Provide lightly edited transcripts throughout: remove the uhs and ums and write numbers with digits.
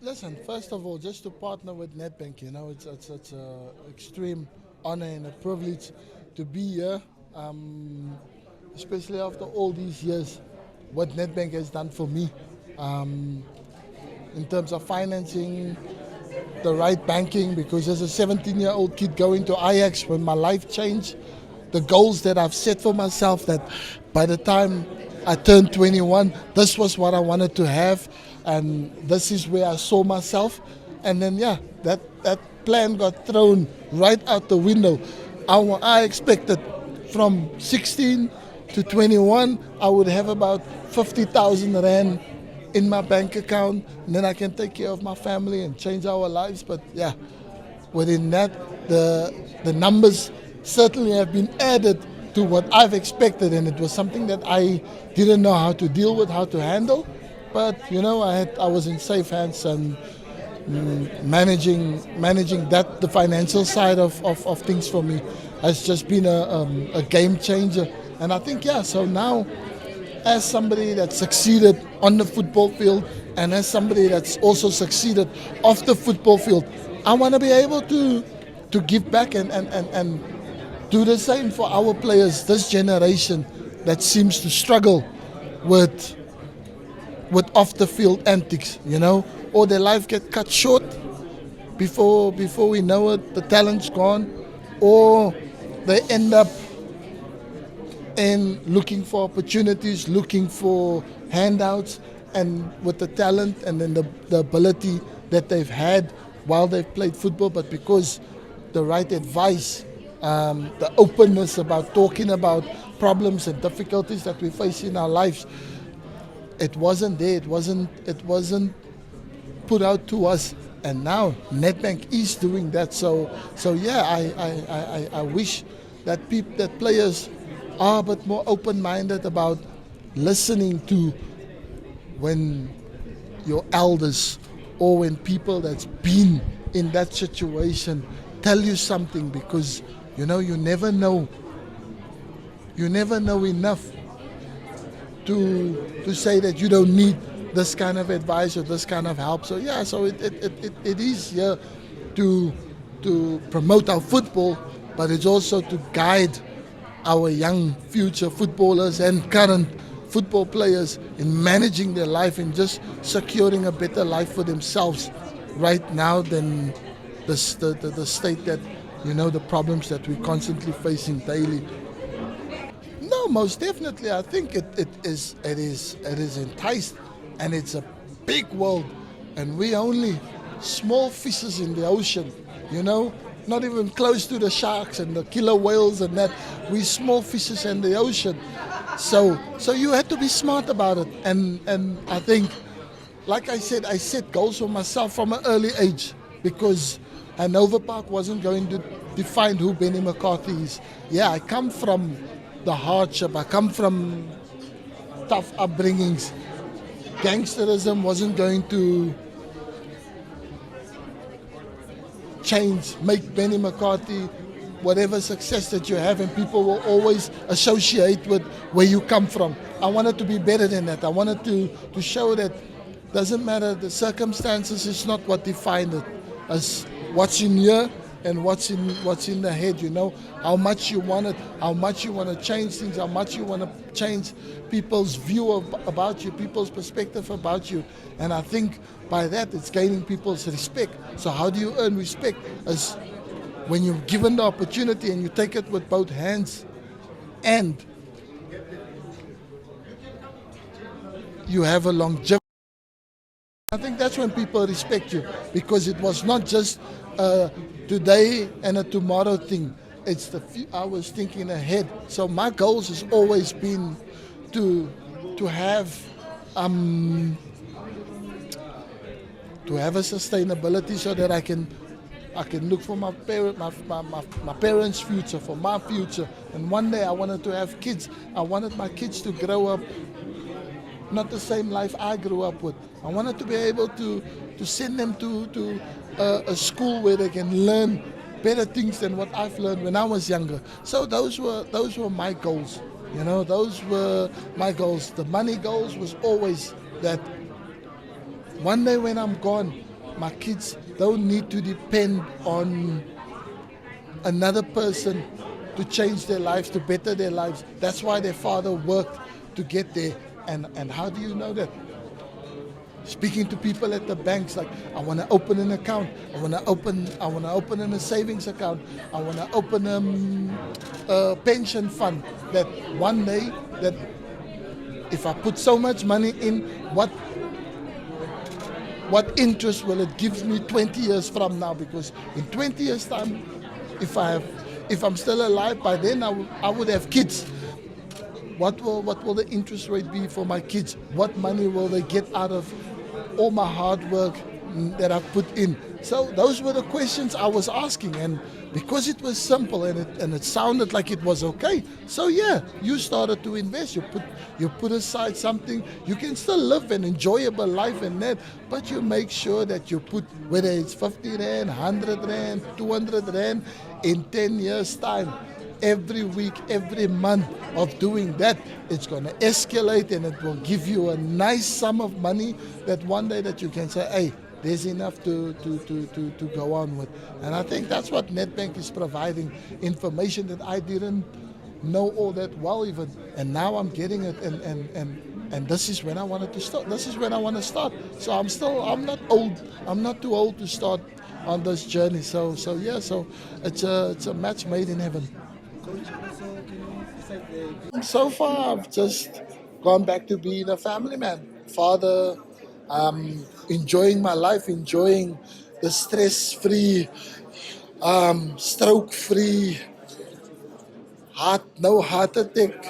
Listen, first of all, just to partner with Nedbank, it's a extreme honor and a privilege to be here, especially after all these years. What Nedbank has done for me, um, in terms of financing, the right banking, because as a 17-year-old kid going to Ajax, when my life changed, the goals that I've set for myself, that by the time I turned 21, this was what I wanted to have, and this is where I saw myself. And then, yeah, that plan got thrown right out the window. I expected from 16 to 21, I would have about 50,000 Rand in my bank account, and then I can take care of my family and change our lives. But yeah, within that, the numbers certainly have been added to what I've expected, and it was something that I didn't know how to deal with, how to handle. But I was in safe hands, and managing that, the financial side of things for me has just been a game changer. And I think, yeah, so now, as somebody that succeeded on the football field and as somebody that's also succeeded off the football field, I want to be able to give back and do the same for our players, this generation that seems to struggle with off the field antics, or their life get cut short before we know it, the talent's gone, or they end up in looking for opportunities, looking for handouts, and with the talent and then the ability that they've had while they've played football, but because the right advice, the openness about talking about problems and difficulties that we face in our lives, it wasn't there. It wasn't put out to us, and now Nedbank is doing that. So yeah, I wish that players are a bit more open-minded about listening to when your elders or when people that's been in that situation tell you something, because you never know enough to say that you don't need this kind of advice or this kind of help. So yeah, so it is here to promote our football, but it's also to guide our young future footballers and current football players in managing their life and just securing a better life for themselves right now than the state that, the problems that we're constantly facing daily. No, most definitely. I think it is enticed, and it's a big world, and we only small fishes in the ocean, not even close to the sharks and the killer whales and that. We small fishes in the ocean. So you had to be smart about it. And I think, like I said, I set goals for myself from an early age, because Hanover Park wasn't going to define who Benni McCarthy is. Yeah, I come from the hardship. I come from tough upbringings. Gangsterism wasn't going to make Benni McCarthy whatever success that you have, and people will always associate with where you come from. I wanted to be better than that. I wanted to show that doesn't matter, the circumstances is not what defined it, as what's in here and what's in the head, how much you want it, how much you want to change things, how much you want to change people's view about you, people's perspective about you. And I think by that it's gaining people's respect. So how do you earn respect? As when you're given the opportunity and you take it with both hands, and you have a longevity. I think that's when people respect you, because it was not just today and a tomorrow thing. It's the few hours thinking ahead. So my goals has always been to have a sustainability, so that I can look for my parents' future, for my future. And one day I wanted to have kids. I wanted my kids to grow up not the same life I grew up with. I wanted to be able to send them to a school where they can learn better things than what I've learned when I was younger. So those were my goals. Those were my goals. The money goals was always that One day when I'm gone, my kids don't need to depend on another person to change their lives, to better their lives. That's why their father worked to get there. And how do you know that? Speaking to people at the banks, like, I want to open an account, I want to open a savings account, I want to open a pension fund. That one day, that if I put so much money in, what interest will it give me 20 years from now? Because in 20 years time, if I'm still alive by then, I would have kids. What will the interest rate be for my kids? What money will they get out of all my hard work that I've put in? So those were the questions I was asking, and because it was simple and it sounded like it was okay, so yeah, you started to invest. You put aside something. You can still live an enjoyable life and that, but you make sure that you put, whether it's 50 rand, 100 rand, 200 rand, in 10 years time, every week, every month of doing that, it's going to escalate, and it will give you a nice sum of money that one day that you can say, hey, there's enough to go on with. And I think that's what Nedbank is providing, information that I didn't know all that well even. And now I'm getting it, and this is when I wanted to start. This is when I want to start. So I'm not old. I'm not too old to start on this journey. So yeah, so it's a match made in heaven. So far, I've just gone back to being a family man, father, enjoying my life, enjoying the stress-free, stroke-free, no heart attack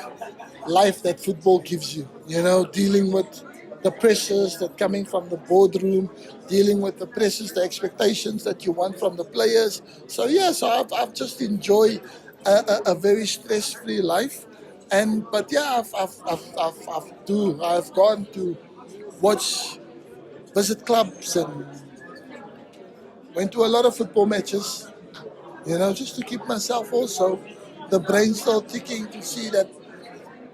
life that football gives you. You know, dealing with the pressures that coming from the boardroom, dealing with the pressures, the expectations that you want from the players. So yeah, so I've just enjoyed a very stress-free life, and but yeah, I've gone to watch, visit clubs, and went to a lot of football matches. You know, just to keep myself also the brain still ticking, to see that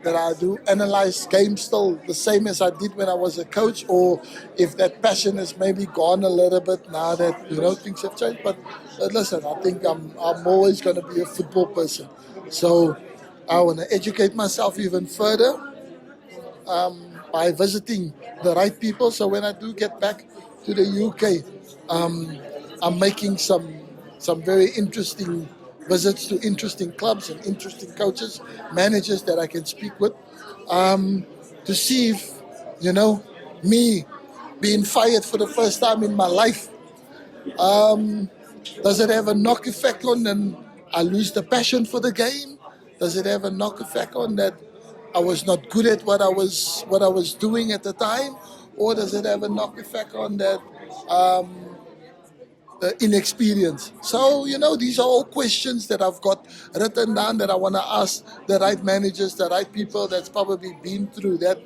I do analyze games still the same as I did when I was a coach, or if that passion has maybe gone a little bit now that things have changed. But listen, I think I'm always going to be a football person, so I want to educate myself even further by visiting the right people. So when I do get back to the UK, I'm making some very interesting visits to interesting clubs and interesting coaches, managers that I can speak with, to see if me being fired for the first time in my life, does it have a knock effect on and I lose the passion for the game? Does it have a knock effect on that I was not good at what I was doing at the time, or does it have a knock effect on that inexperience? So these are all questions that I've got written down that I want to ask the right managers, the right people that's probably been through that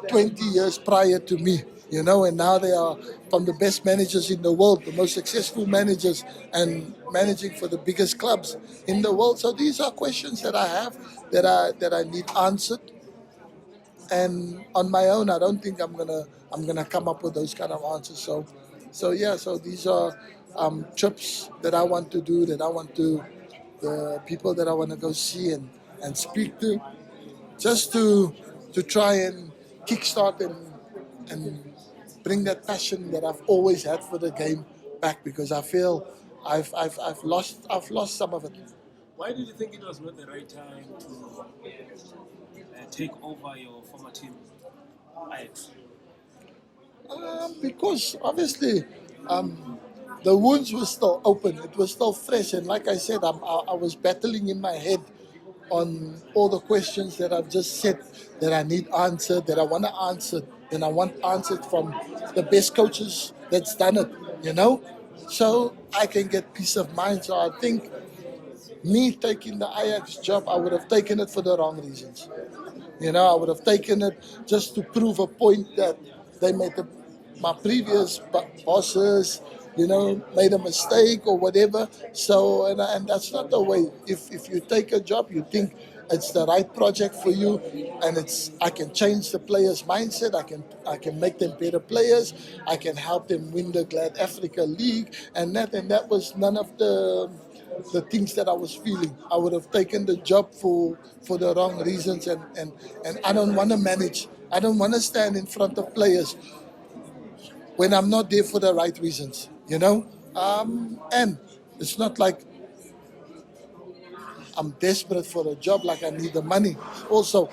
20 years prior to me, and now they are from the best managers in the world, the most successful managers, and managing for the biggest clubs in the world. So these are questions that I have that I need answered, and on my own, I don't think I'm gonna come up with those kind of answers. So yeah, so these are trips that I want to do, that I want to, the people that I want to go see and speak to, just to try and kickstart and bring that passion that I've always had for the game back, because I feel I've lost some of it. Why did you think it was not the right time to take over your former team, Ajax? Because obviously the wounds were still open. It was still fresh, and like I said, I was battling in my head on all the questions that I've just said that I need answered, that I want to answer, and I want answered from the best coaches that's done it. So I can get peace of mind. So I think me taking the Ajax job, I would have taken it for the wrong reasons. I would have taken it just to prove a point that they made my previous bosses, made a mistake or whatever. So, and that's not the way. If you take a job, you think it's the right project for you, and I can change the players' mindset. I can make them better players. I can help them win the Glad Africa League, and that was none of the things that I was feeling. I would have taken the job for the wrong reasons, and I don't want to manage. I don't want to stand in front of players when I'm not there for the right reasons, you know? And it's not like I'm desperate for a job, like I need the money also.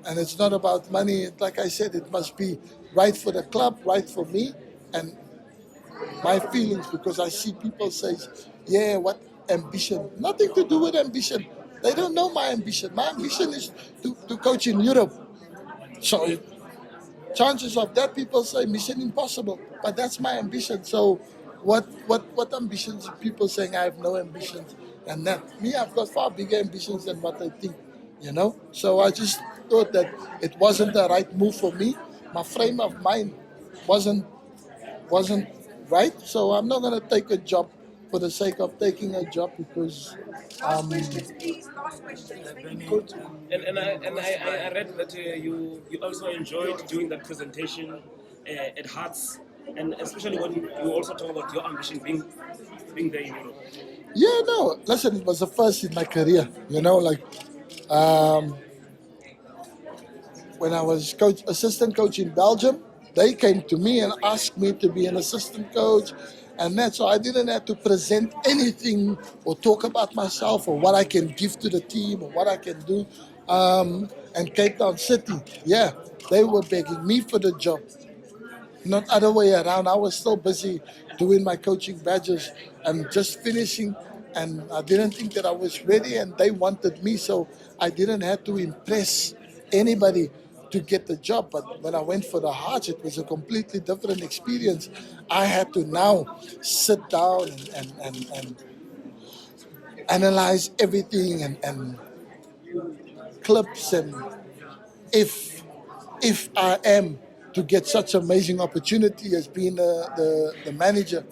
And it's not about money. Like I said, it must be right for the club, right for me, and my feelings, because I see people say, yeah, what ambition? Nothing to do with ambition. They don't know my ambition. My ambition is to coach in Europe. So chances of that, people say mission impossible, but that's my ambition. So what ambitions? People saying I have no ambitions, and that me, I've got far bigger ambitions than what they think, so I just thought that it wasn't the right move for me. My frame of mind wasn't right, so I'm not going to take a job for the sake of taking a job, because Benny, and I read that you also enjoyed doing that presentation at Hearts, and especially when you also talk about your ambition being there in Europe. yeah, no, listen, it was the first in my career, like um, when I was assistant coach in Belgium, they came to me and asked me to be an assistant coach, and that, so I didn't have to present anything or talk about myself or what I can give to the team or what I can do. And Cape Town City, yeah, they were begging me for the job, not other way around. I was still busy doing my coaching badges and just finishing, and I didn't think that I was ready, and they wanted me, so I didn't have to impress anybody to get the job. But when I went for the Hearts, it was a completely different experience. I had to now sit down and analyze everything, and clips, and if I am to get such amazing opportunity as being the manager,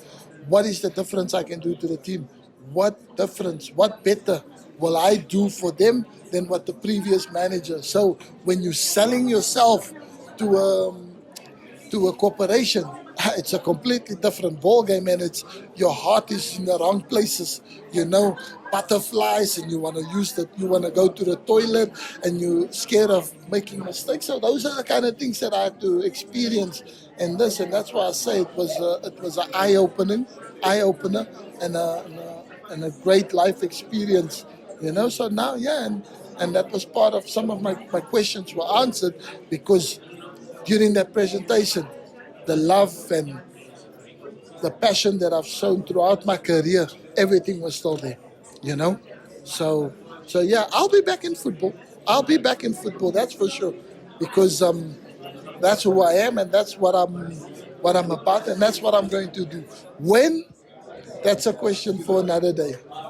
what is the difference I can do to the team? What difference, what better will I do for them than what the previous manager? So when you're selling yourself to a corporation, it's a completely different ball game, and it's your heart is in the wrong places. Butterflies, and you want to use that. You want to go to the toilet, and you're scared of making mistakes. So those are the kind of things that I had to experience in this, and that's why I say it was an eye opener, and a great life experience. So now, yeah, and that was part of some of my questions were answered, because during that presentation, the love and the passion that I've shown throughout my career, everything was still there, you know. So, so yeah, I'll be back in football. I'll be back in football. That's for sure, because that's who I am, and that's what I'm about, and that's what I'm going to do. When? That's a question for another day.